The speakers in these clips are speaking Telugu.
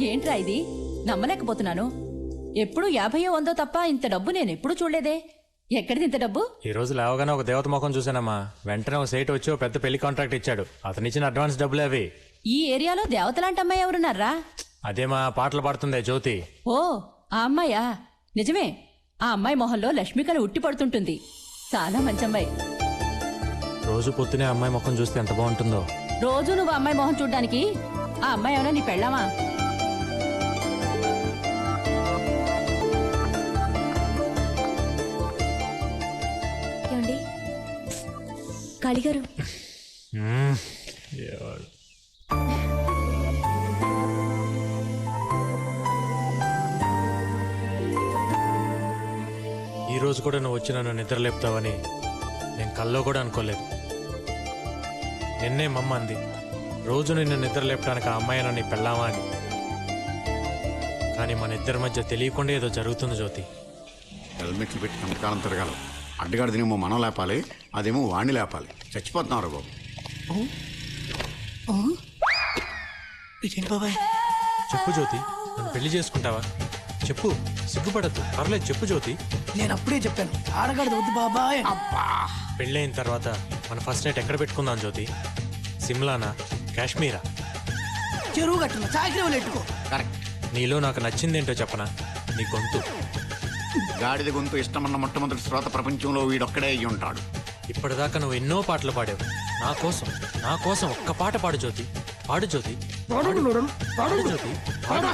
ఏంట్రా ఇది? నమ్మలేకపోతున్నాను. ఎప్పుడు 50 100 తప్ప ఇంత డబ్బు నేను ఎప్పుడు చూడలేదే. ఎక్కడిది ఇంత డబ్బు? ఈ రోజు లేవగానే ఒక దేవత ముఖం చూసానమ్మా. వెంటనే ఒక సైట్ వచ్చి ఒక పెద్ద పెళ్లి కాంట్రాక్ట్ ఇచ్చాడు. అతను ఇచ్చిన అడ్వాన్స్ డబ్బులు అవి. ఈ ఏరియాలో దేవతలాంటి అమ్మాయి ఎవరున్నారా? అదేమా పాటలు పాడుతుందే జ్యోతి. ఓ, ఆ అమ్మాయా? నిజమే. ఆ అమ్మాయి మొహంలో లక్ష్మికలు ఉట్టి పడుతుంటుంది. చాలా మంచి అమ్మాయి. రోజు పొద్దునే అమ్మాయి ముఖం చూస్తే ఎంత బాగుంటుందో. రోజు నువ్వు అమ్మాయి మొహం చూడ్డానికి ఆ అమ్మాయి ఏమైనా నీ పెళ్ళామా? ఏమండి కాళీగారు? ఈ రోజు కూడా నువ్వు వచ్చి నన్ను నిద్రలేపుతావని నేను కల్లో కూడా అనుకోలేదు. నిన్నే మమ్మ అంది, రోజు నిన్ను నిద్రలేపడానికి ఆ అమ్మాయి నన్ను పెళ్ళామా అని. కానీ మన ఇద్దరి మధ్య తెలియకుండా ఏదో జరుగుతుంది జ్యోతి. హెల్మెట్లు పెట్టి నమ్మకాలం తిరగాలి. అడ్డగాడిదేమో మనం లేపాలి, అదేమో వాణ్ణి లేపాలి. చచ్చిపోతున్నారు బాబు. బాబాయ్ చెప్పు జ్యోతి, నన్ను పెళ్లి చేసుకుంటావా? చెప్పు, సిగ్గుపడద్దు, పర్లేదు చెప్పు జ్యోతి. నేను అప్పుడే చెప్పాను ఆడగాడిది వద్దు బాబాయ్. పెళ్ళైన తర్వాత మన ఫస్ట్ నైట్ ఎక్కడ పెట్టుకుందాం జ్యోతి? సిమ్లానా, కాశ్మీరా? చెరువు కట్టున చాకరీ ఎట్టుకో. కరెక్ట్. నీలో నాకు నచ్చిందేంటో చెప్పనా? నీ గొంతు. గాడిద గొంతు ఇష్టమన్న మొట్టమొదటి శ్రోత ప్రపంచంలో వీడొక్కడే అయ్యి ఉంటాడు. ఇప్పటిదాకా నువ్వు ఎన్నో పాటలు పాడావు. నా కోసం ఒక్క పాట పాడు జ్యోతి. పాడు జ్యోతి, పాడు జ్యోతి, పాడు.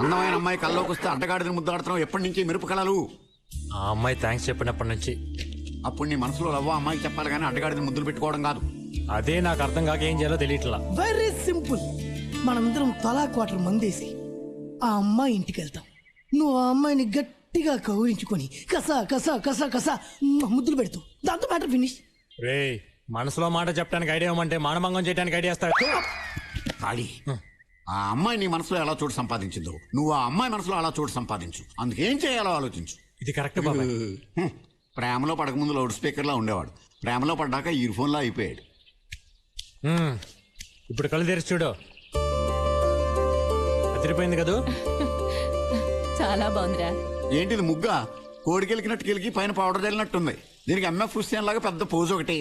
అందమైన అమ్మాయి కల్లోకి వస్తే అడ్డగాడిదని ముద్దాడుతున్నావు. ఎప్పటి నుంచి మెరుపు కళలు? ఆ అమ్మాయి థ్యాంక్స్ చెప్పినప్పటి నుంచి. అప్పుడు నీ మనసులో లవ్వ అమ్మాయికి చెప్పాలి కానీ అడ్డగాడిదని ముద్దులు పెట్టుకోవడం కాదు. అదే నాకు అర్థం కాక ఏం చేయాలో తెలియట్లా. Very simple. మనందరం తలా క్వార్టర్ మందేసి ఆ అమ్మాయి ఇంటికి వెళ్తాం. నువ్వు ఆ అమ్మాయిని గట్టిగా కౌరించుకొని కసా కసా కసా కసా ముద్దులు పెడతావు. దాంతో మ్యాటర్ ఫినిష్. రే, మనసులో మాట చెప్పడానికి ఐడియా ఇవ్వమంటే మానభంగం చేయడానికి ఐడియా ఇస్తాడు. ఖాళీ. ఆ అమ్మాయి నీ మనసులో ఎలా చోటు సంపాదించిందో నువ్వు ఆ అమ్మాయి మనసులో అలా చోటు సంపాదించు. అందుకేం చేయాలో ఆలోచించు. ఇది కరెక్ట్ బాబాయ్. ప్రేమలో పడకముందు లౌడ్ స్పీకర్లా ఉండేవాడు. ప్రేమలో పడ్డాక ఇయర్ ఫోన్లా అయిపోయాడు. ఇప్పుడు కళ్ళు తెరిచి చూడు. అదిరిపోయింది కదూ? చాలా బాగుందిరా. ఏంటిది ముగ్గా? కోడికెలికినట్టు కెలికి పైన పౌడర్ చల్లినట్టుంది. దీనికి ఎంఎఫ్ హుస్సేన్ లాగా పెద్ద పోజు ఒకటి.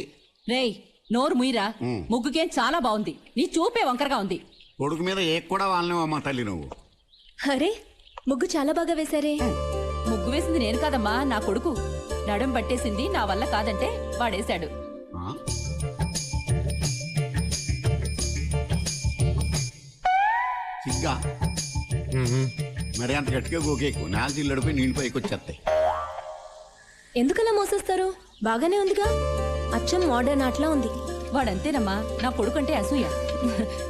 రేయ్, నోరు ముయిరా. ముగ్గుకేం చాలా బాగుంది. నీ చూపే వంకరగా ఉంది. కొడుకు మీద ఏ కూడా వాళ్ళనేవమ్మా తల్లి నువ్వు. అరే ముగ్గు చాలా బాగా వేశారే. ముగ్గు వేసింది నేను కాదమ్మా, నా కొడుకు. నడుం పట్టేసింది నా వల్ల కాదంటే వాడేశాడు. సిగ్గా మరి అంత గట్టిగా గోకేకు. నాలుగు ఇల్లడిపోయి నీళ్ళు పైకి వచ్చేస్తాయి. ఎందుకలా మోసేస్తారు? బాగానే ఉందిగా. అచ్చం మోడర్న్ ఆర్ట్లా ఉంది. వాడంతేనమ్మా, నా కొడుకు అంటే అసూయ.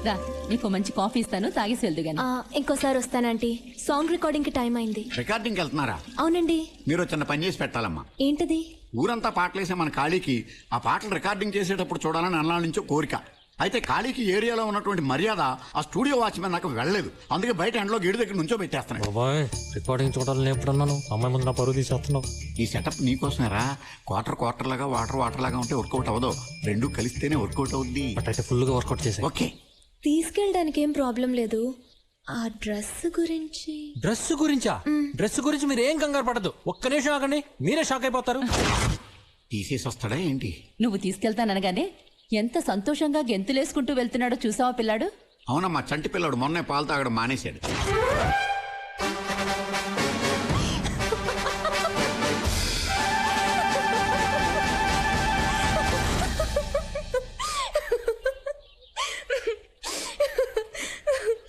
రా, నీకు మంచి కాఫీ ఇస్తాను, తాగేసి వెళ్దు గాని. ఇంకోసారి వస్తానంటీ. సాంగ్ రికార్డింగ్ కి టైం అయింది. రికార్డింగ్కి వెళ్తున్నారా? అవునండి. మీరు చిన్న పని చేసి పెట్టాలమ్మా. ఏంటది? ఊరంతా పాటలేసే మన ఖాళీకి ఆ పాటలు రికార్డింగ్ చేసేటప్పుడు చూడాలని అన్నాళ్ళ నుంచో కోరిక. అయితే ఖాళీకి ఏరియాలో ఉన్నటువంటి మర్యాద ఆ స్టూడియో వాచ్మెన్ నాకు వెళ్ళలేదు. అందుకే బయట ఎండలో గేటు దగ్గర నుంచో పెట్టేస్తున్నాను. బాబాయ్, రికార్డింగ్ చూడాలని ఎప్పుడన్నాను? అమ్మాయి ముందు నా పరువు తీసేస్తున్నావు. ఈ సెటప్ నీకోసమేరా. క్వార్టర్ లాగా వాటర్ లాగా ఉంటే వర్కౌట్ అవ్వదు. రెండు కలిస్తేనే వర్కౌట్ అవుద్ది. అయితే ఫుల్ గా వర్కౌట్ చేసా. ఓకే, తీసుకెళ్ళడానికి ఏం ప్రాబ్లం లేదు. ఆ డ్రెస్ గురించి. డ్రెస్ గురించా? డ్రెస్ గురించి మీరు ఏం కంగారు పడదు. ఒక్క నిమిషం ఆగండి, మీరే షాక్ అయిపోతారు. తీసేసి వస్తాడా ఏంటి? నువ్వు తీసుకెళ్తాననగానే ఎంత సంతోషంగా గెంతులేసుకుంటూ వెళ్తున్నాడో చూసావా పిల్లాడు? అవునమ్మా, చంటి పిల్లాడు మొన్నే పాలు తాగడం మానేశాడు.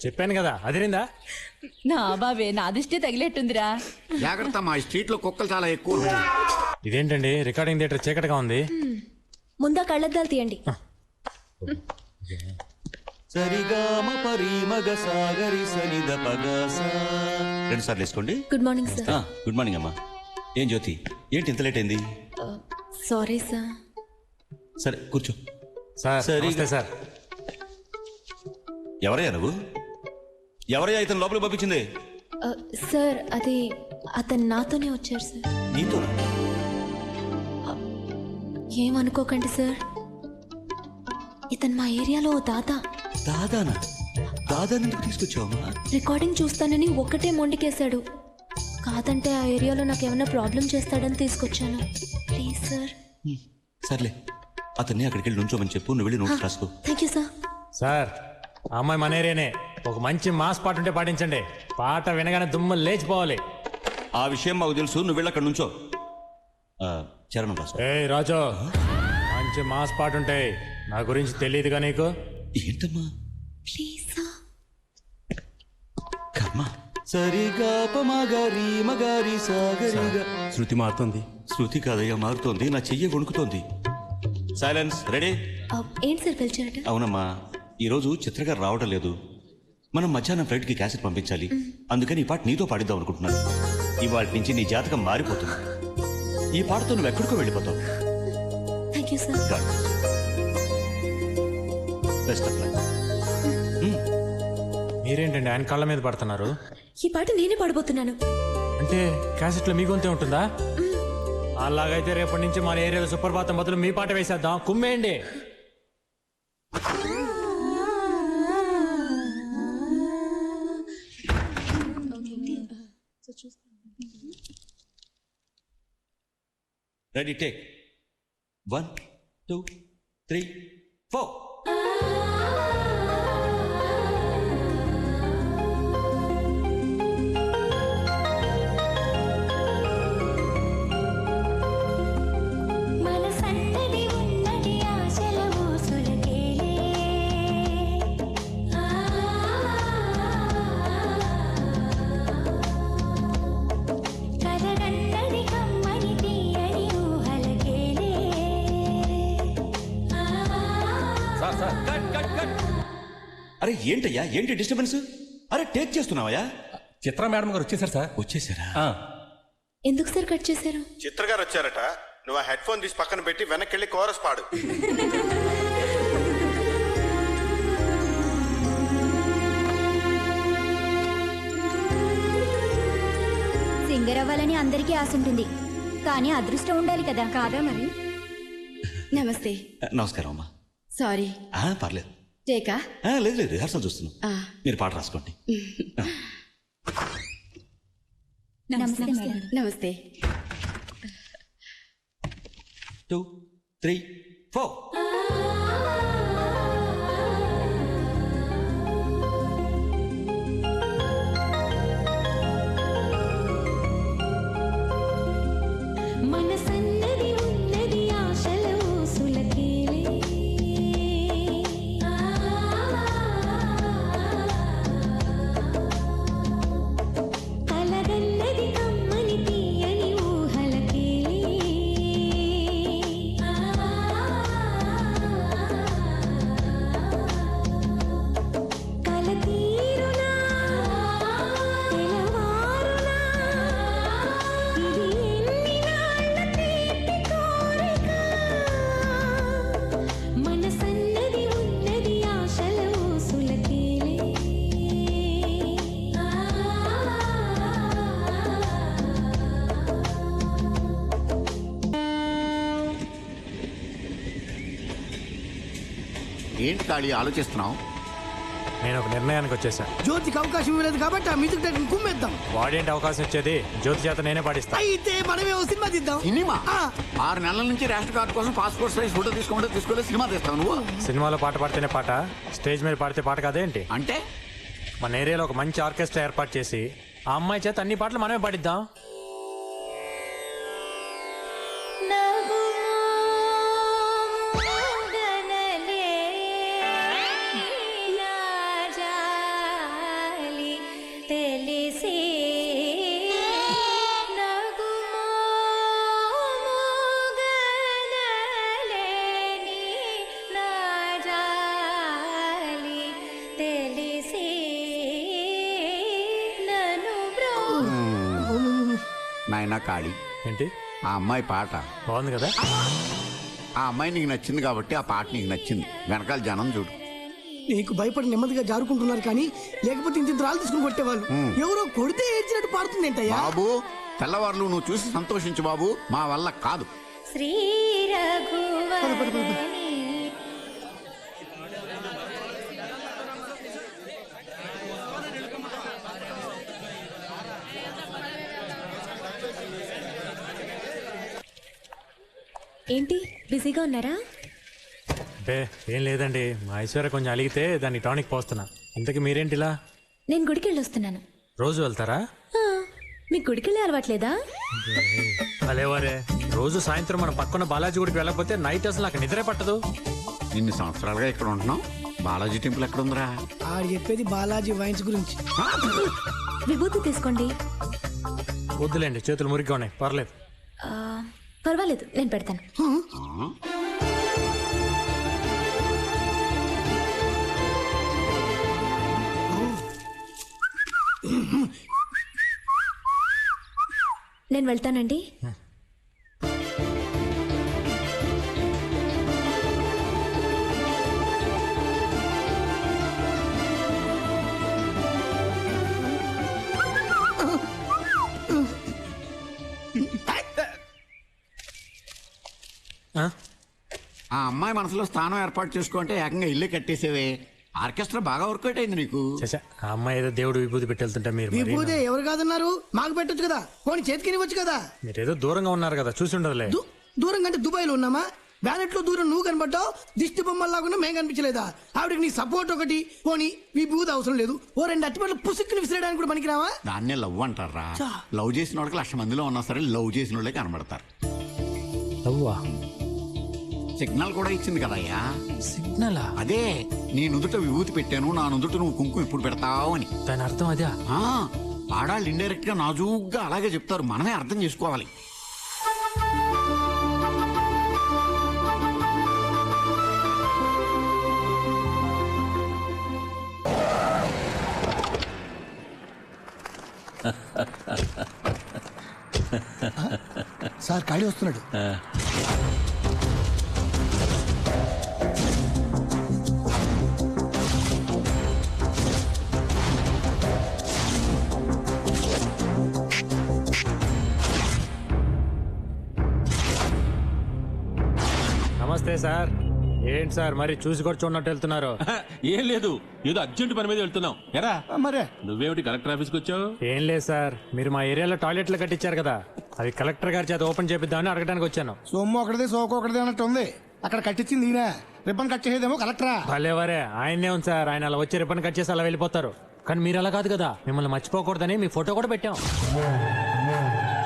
చెప్పాను కదా, అదిరిందా? నా బాబే, నా దిష్టి తగిలేట్టుందిరా. జాగ్రత్త, మా స్ట్రీట్ లో కుక్కలు చాలా ఎక్కువ ఉన్నాయి. ఇదేంటండి రికార్డింగ్ థియేటర్ చీకటిగా ఉంది? ముందా కళ్ళద్దాలు తీయండి. సరిగామ పరిమగ సాగరి సనిద పగస. 2 సార్లు వేసుకోండి. Good morning sir. Good morning అమ్మా. ఏం జ్యోతి, ఏంటి ఇంత లేట్ అయింది? Sorry sir. సరే కూర్చో. సరే సార్. ఎవరయ్యా నువ్వు? ఎవరయ్యా ఇతను లోపలికి పంపించింది? సార్ అది అతను నాతోనే వచ్చారు సార్. నీతో? ఏమనుకోకండి సార్, ఇతను మా ఏరియాలో ఓ దాదా. దాదానా? దాదాని ఎందుకు తీసుకొచ్చావమ్మా? రికార్డింగ్ చూస్తానని ఒక్కటే మొండికేశాడు. కాదంటే ఆ ఏరియాలో నాకు ఏమైనా ప్రాబ్లం చేస్తాడని తీసుకొచ్చాను. Please sir. సర్లే, అతన్ని అక్కడికి వెళ్ళి నుంచోమని చెప్పు. నువ్వు వెళ్ళి నోట్స్ రాసుకో. Thank you sir. సార్ ఆ అమ్మాయి మన ఏరియానే. ఒక మంచి మాస్ పాట ఉంటే పాటించండి. పాట వినగానే దుమ్ము లేచిపోవాలి. ఆ విషయం మాకు తెలుసు. నువ్వు వెళ్ళి అక్కడ నుంచో. చరణం రాసుకో. ఏయ్ రాజు, మంచి మాస్ పాట ఉంటాయి. నా గురించి తెలియదుగా నీకు? ఏంటమ్మా? Please sir. కర్మ. సరిగా పమగారి మగారి సాగరిగా. శృతి మారుతుంది. శృతి కాదయ్యా మారుతోంది. నా చెయ్యి వణుకుతోంది. సైలెన్స్. రెడీ? ఏంటి సార్ పిలిచారట? అవునమ్మా, ఈరోజు చిత్రగారు రావడం లేదు. మనం మధ్యాహ్నం ఫ్లైట్కి క్యాసెట్ పంపించాలి. అందుకని ఈ పాట నీతో పాడిద్దాం అనుకుంటున్నాను. ఇవాళ నుంచి నీ జాతకం మారిపోతుంది. ఈ పాటతో నువ్వు ఎక్కడికో వెళ్ళిపోతావు. Thank you sir. Best of luck. మీరేంటండి ఆయన కళ్ళ మీద పడుతున్నారు? ఈ పాట నేనే పాడబోతున్నాను. అంటే క్యాసెట్లో మీ గొంతే ఉంటుందా? అలాగైతే రేపటి నుంచి మన ఏరియాలో సుప్రభాతం బదులు మీ పాట వేసేద్దాం. కుమ్మేయండి. Ready, take 1 2 3 4. అరే ఏంటయ్యా, ఏంటి డిస్టర్బెన్స్? అరే టేక్ చేస్తున్నావయ్యా? చిత్ర మేడం గారు వచ్చేసారు సార్. వచ్చేసారా? ఎందుకు సార్ కట్ చేశారు? చిత్ర గారు వచ్చారట. నువ్వు ఆ హెడ్ ఫోన్ తీసి పక్కన పెట్టి వెనక్కి వెళ్ళి కోరస్ పాడు. సింగర్ అవ్వాలని అందరికీ ఆశ ఉంటుంది, కానీ అదృష్టం ఉండాలి కదా. కాదా మరి? నమస్తే. నమస్కారం అమ్మా. సారీ. పర్లేదు. టేకా? లేదు లేదు, రిహార్సల్ చూస్తున్నాం. మీరు పాట రాసుకోండి. నమస్తే మేడం. నమస్తే. 2 3 4. మనసన్నది ఉన్నది ఆశల ఊసులకేలే. కలగన్నది కమ్మని తీయని ఊహలకేలే. కల తీరునా తెలవారునా ఇది ఎన్ని నాళ్ళ తీపి కోరిక. మనసన్నది ఉన్నది ఆశల ఊసులకేలే. ఏంటి కాళీ ఆలోచిస్తున్నావు? నేను ఒక నిర్ణయానికి వచ్చేసా. జ్యోతికి అవకాశం ఇవ్వలేదు కాబట్టి ఆ మ్యూజిక్ డైరెక్టర్ కుమ్మేద్దాం. వాడేంటి అవకాశం ఇచ్చేది? జ్యోతి చేత నేనే పాటిస్తా. అయితే మనమే ఓ సినిమా తీద్దాం. సినిమా? ఆ. 6 నెలల నుంచి రేషన్ కార్డు కోసం పాస్పోర్ట్ సైజ్ ఫోటో తీసుకోలేదు. సినిమా తీస్తావు నువ్వు? సినిమాలో పాట పాడితేనే పాట, స్టేజ్ మీద పాడితే పాట కాదేంటి? అంటే మన ఏరియాలో ఒక మంచి ఆర్కెస్ట్రా ఏర్పాటు చేసి ఆ అమ్మాయి చేత అన్ని పాటలు మనమే పాడిద్దాం. నాయనా కాళీ, ఏంటి? ఆ అమ్మాయి పాట బాగుంది కదా? ఆ అమ్మాయి నీకు నచ్చింది కాబట్టి ఆ పాట నీకు నచ్చింది. వెనకాల జనం చూడు. నీకు భయపడి నెమ్మదిగా జారుకుంటున్నారు కానీ లేకపోతే ఇంత రాళ్ళు తీసుకుని కొట్టేవాళ్ళు. ఎవరో కొడితే ఏడ్చినట్టు పాడుతుంది ఏంటయ్యా? బాబు, తెల్లవారులు నువ్వు చూసి సంతోషించు బాబు, మా వల్ల కాదు. శ్రీ రఘువరని ఏంటి బిజీగా ఉన్నారా? అంటే ఏం లేదండి, మా ఐశ్వర్య కొంచెం అలిగితే దాన్ని టానిక్ పోస్తున్నా. ఇంతకీ మీరేంటిలా? నేను గుడికి వెళ్ళొస్తున్నాను. రోజు వెళ్తారా? ఆ, మీకు గుడికి వెళ్ళే అలవాట్లేదా? అలేవారే, రోజు సాయంత్రం మన పక్కన బాలాజీ గుడికి వెళ్ళకపోతే నైట్ అసలు నాకు నిద్రే పట్టదు. ఇన్ని సంవత్సరాలుగా ఇక్కడ ఉంటున్నాం, బాలాజీ టెంపుల్ ఎక్కడ ఉందిరా? ఆడు చెప్పేది బాలాజీ వైన్స్ గురించి. విభూతి తీసుకోండి. వద్దులేండి, చేతులు మురిగ్గా ఉన్నాయి, పర్లేదు. ఆ, పర్వాలేదు, నేను పెడతాను. నేను వెళ్తానండి. ఆ? ఆ అమ్మాయి మనసులో స్థానం ఏర్పాటు చేసుకుంటే ఏకంగా ఇల్లు కట్టేసేవే. ఆర్కెస్ట్రా బాగా వర్కౌట్ అయింది నీకు. చచ్చా, ఆ అమ్మాయి ఏదో దేవుడు విభూతి పెట్టి వెళ్తుంటే మీరు మరీ విభూదే ఎవరు కాదన్నారు? మాకు పెట్టొచ్చు కదా, పోనీ చేతికి ఇవ్వచ్చు కదా. మీరేదో దూరంగా ఉన్నారు కదా, చూసి ఉండదులే. దూరం కంటే దుబాయ్లో ఉన్నామా? బ్యానెట్లో దూరం నువ్వు కనబడ్డావు, దిష్టి బొమ్మల్లాగా మేము కనిపించలేదా? ఆవిడకి నీ సపోర్ట్ ఒకటి, పోనీ విభూతి అవసరం లేదు, ఓ 2 అట్టిపట్లు పుసుక్కుని విసిరేయడానికి కూడా పనికిరావా? దాన్నే లవ్ అంటారా? లవ్ చేసిన వాళ్ళకి 1,00,000 మందిలో ఉన్నా సరే లవ్ చేసిన వాళ్ళే కనబడతారు. లవ్వా? సిగ్నల్ కూడా ఇచ్చింది కదయ్యా. సిగ్నలా? అదే, నీ నుదుట విభూతి పెట్టాను, నా నుదుట నువ్వు కుంకుమ ఎప్పుడు పెడతావు అని. దాని అర్థం అదే. ఆడాళ్ళు ఇండైరెక్ట్ గా నాజూగ్గా అలాగే చెప్తారు, మనమే అర్థం చేసుకోవాలి. సార్ ఖాళీ వస్తున్నాడు. నమస్తే సార్. ఏంటి సార్ మరి చూసి కూడా చూడనట్టు వెళ్తున్నారు? ఏం లేదు, ఏదో అర్జెంట్ పని మీద వెళ్తున్నాం. ఎరా మరే నువ్వేమిటి కలెక్టర్ ఆఫీస్కి వచ్చావు? ఏం లేదు సార్, మీరు మా ఏరియాలో టాయిలెట్లు కట్టించారు కదా, అవి కలెక్టర్ గారి చేత ఓపెన్ చేపిద్దామని అడగడానికి వచ్చాను. సొమ్ము ఒకటిదే సోకు ఒకటిదే అన్నట్టు ఉంది. అక్కడ కట్టించింది ఈయన, రిబ్బన్ కట్ చేసేదేమో కలెక్టరా. భలేవరే, ఆయనే ఉంది సార్. ఆయన అలా వచ్చి రిబ్బన్ కట్ చేసి అలా వెళ్ళిపోతారు. కానీ మీరు అలా కాదు కదా, మిమ్మల్ని మర్చిపోకూడదని మీ ఫోటో కూడా పెట్టాం.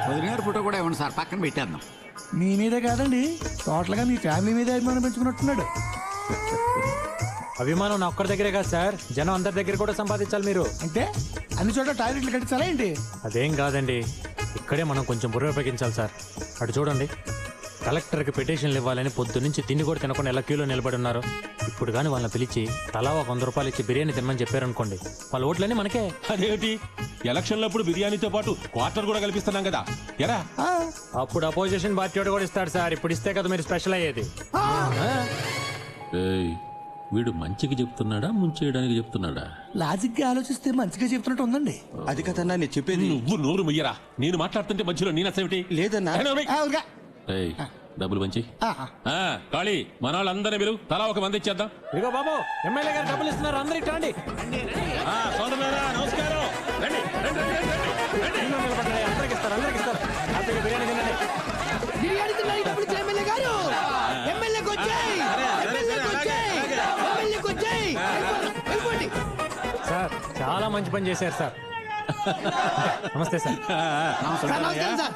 వదిన గారి ఫోటో కూడా ఇవ్వండి సార్, పక్కన పెట్టేద్దాం. మీ మీదే కాదండి, టోటల్ గా మీ ఫ్యామిలీ మీదే అభిమానం పెంచుకున్నట్టున్నాడు. అభిమానం నా ఒక్కరి దగ్గరే కాదు సార్, జనం అందరి దగ్గర కూడా సంపాదించాలి మీరు. అంటే అన్ని చోట్ల టాయిలెట్లు కట్టించాలా ఏంటి? అదేం కాదండి, ఇక్కడే మనం కొంచెం బుర్ర ఉపయోగించాలి సార్. అటు చూడండి, కలెక్టర్కి పిటిషన్లు ఇవ్వాలని పొద్దున్నుంచి తిండి కూడా తినకుండా ఎలా క్యూలో నిలబడి ఉన్నారు. ఇప్పుడు కానీ వాళ్ళని పిలిచి తలా ఒక 100 రూపాయలు ఇచ్చి బిర్యానీ తినమని చెప్పారనుకోండి, వాళ్ళ ఓట్లన్నీ మనకే. అదేమిటి, ఎలక్షన్లప్పుడు బిర్యానీతో పాటు క్వార్టర్ కూడా కల్పిస్తున్నాం కదా. ఎరా అప్పుడు అపోజిషన్ పార్టీ వాడు కూడా ఇస్తాడు సార్, ఇప్పుడు ఇస్తే కదా మీరు స్పెషల్ అయ్యేది. వీడు మంచికి చెప్తున్నాడా ముంచేయడానికి చెప్తున్నాడా? లాజిక్ గా ఆలోచిస్తే మంచిగా చెప్తున్నట్టు ఉందండి. అది కదన్నా నేను చెప్పేది. నువ్వు నోరు ముయ్యరా, నేను మాట్లాడుతుంటే మధ్యలో నేను అసేమిటి? లేదన్నా. డబ్బులు మంచి ఖాళీ మన వాళ్ళందరినీ మీరు తలా ఒక మంది ఇచ్చేద్దాం. ఇదిగో బాబు, ఎమ్మెల్యే గారు డబ్బులు ఇస్తున్నారు, అందరికి రండి. సోదరులారా నమస్కారం. రండి, రండి, రండి, రండి, రండి. అందరికి ఇస్తారు, అందరికి ఇస్తారు. హ్యాపీగా బిర్యానీ తినండి. బిర్యానీ తిన్నాడు ఇప్పుడు ఎమ్మెల్యే గారు. ఎమ్మెల్యేకి వచ్చాయి, ఎమ్మెల్యేకి వచ్చాయి, ఎమ్మెల్యేకి వచ్చాయి. వెళ్ళిపోండి. సార్ చాలా మంచి పని చేశారు సార్. నమస్తే సార్. నమస్కారం సార్.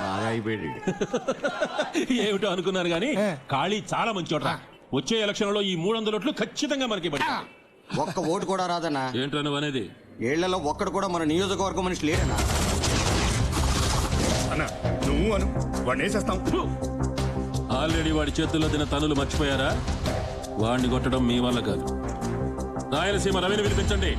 బాగా అయిపోయాడు. ఏమిటో అనుకున్నారు గానీ ఖాళీ చాలా మంచి చోట. వచ్చే ఎలక్షన్ లో ఈ 300 ఓట్లు ఖచ్చితంగా మనకి పడి. ఒక్క ఓటు కూడా రాదన్నా. ఏంటో నువ్వు అనేది? ఏళ్లలో ఒక్కడు కూడా మన నియోజకవర్గం మనిషి లేడన్నా. అన్న నువ్వు అను, వాడిని వేసేస్తాం. ఆల్రెడీ వాడి చేతుల్లో తిన తనులు మర్చిపోయారా? వాడిని కొట్టడం మీ వల్ల కాదు. రాయలసీమ రవిని పిలిపించండి.